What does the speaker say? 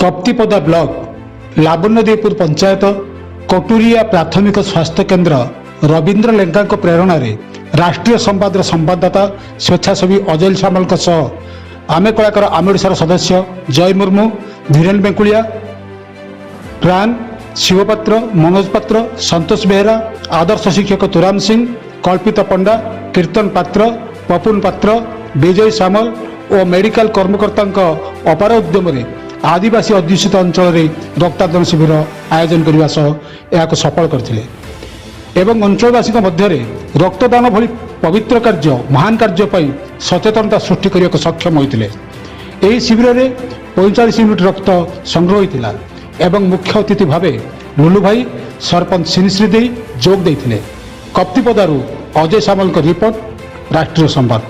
Kaptipada block लावण्यदेवपुर panchayat कटुरिया प्राथमिक स्वास्थ्य केन्द्र रवींद्र लेंगा प्रेरणा रे राष्ट्रीय संवादर संवाददाता स्वेच्छासेवी अजय सामल आमे कलाकार आमे ओडिशार सदस्य जय मुर्मू धीरेन बेंकुलिया प्राण शिवपात्र मनोज पात्र संतोष बेहरा आदर्श शिक्षक तुराम सिंह कल्पित पंडा कीर्तन पात्र पपुन पात्र विजय सामल और मेडिकल कर्मकर्ता अपार उद्यम आदिवासी अध्युषित अंचल रक्तदान शिविर आयोजन करने सह सफल करते एवं अंचलवासी मध्य रक्तदान भली पवित्र कार्य महान कार्य सचेतनता सृष्टि करने को सक्षम होते यह शिविर में 45 यूनिट रक्त संग्रह होता एवं मुख्य अतिथि भाव लुलु भाई सरपंच सिनीश्री जोग देते कप्तिपदारू अजय सामल रिपोर्ट राष्ट्रीय संवाद।